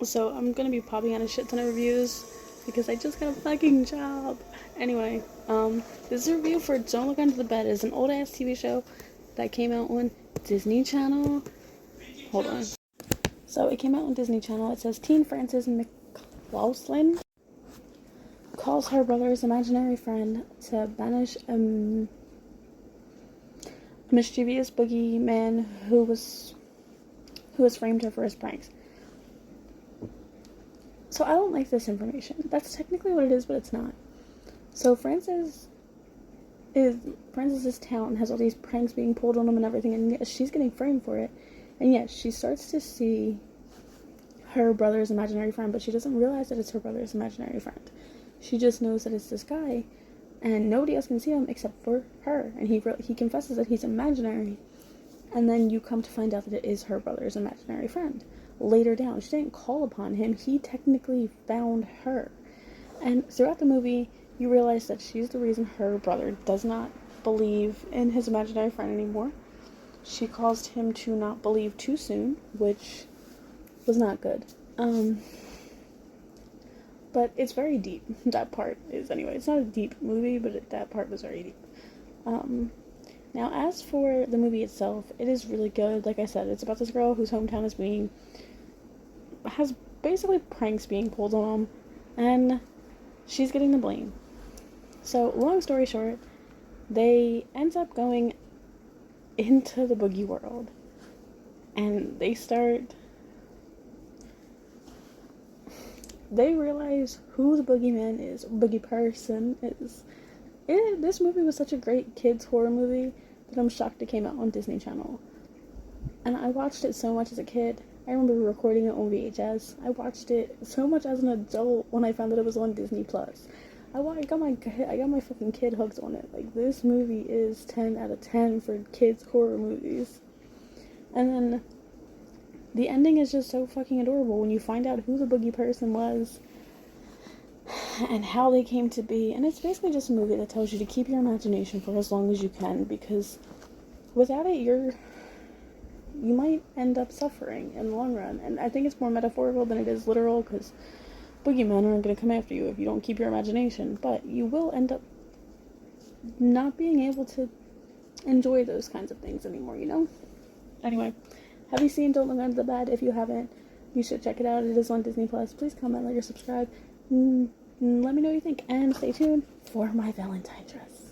So I'm gonna be popping out a shit ton of reviews because I just got a fucking job. Anyway, this is a review for Don't Look Under the Bed. It's an old ass TV show that came out on Disney Channel. Hold on. So it came out on Disney Channel. It says teen Frances McLaughlin calls her brother's imaginary friend to banish a mischievous boogeyman who has framed her for his pranks. So I don't like this information. That's technically what it is, but it's not. So Frances' town has all these pranks being pulled on them and everything, and yes, she's getting framed for it. And yes, she starts to see her brother's imaginary friend, but she doesn't realize that it's her brother's imaginary friend. She just knows that it's this guy, and nobody else can see him except for her. And he confesses that he's imaginary, and then you come to find out that it is her brother's imaginary friend. Later down, she didn't call upon him. He technically found her. And throughout the movie, you realize that she's the reason her brother does not believe in his imaginary friend anymore. She caused him to not believe too soon, which was not good. But it's very deep. That part is, anyway. It's not a deep movie, but that part was very deep. Now, as for the movie itself, it is really good. Like I said, it's about this girl whose hometown has basically pranks being pulled on them, and she's getting the blame. So, long story short, they end up going into the boogie world, and they realize who the boogeyman is, boogie person is. This movie was such a great kids horror movie that I'm shocked it came out on Disney Channel. And I watched it so much as a kid. I remember recording it on VHS. I watched it so much as an adult when I found that it was on Disney Plus. I got my fucking kid hooked on it. Like, this movie is 10 out of 10 for kids horror movies. And then the ending is just so fucking adorable when you find out who the boogie person was and how they came to be. And it's basically just a movie that tells you to keep your imagination for as long as you can, because without it, you might end up suffering in the long run. And I think it's more metaphorical than it is literal, because boogeymen aren't going to come after you if you don't keep your imagination, but you will end up not being able to enjoy those kinds of things anymore, you know? Anyway, have you seen Don't Look Under the Bed? If you haven't, you should check it out. It is on Disney Plus. Please comment, like, or subscribe. Let me know what you think, and stay tuned for my Valentine dress.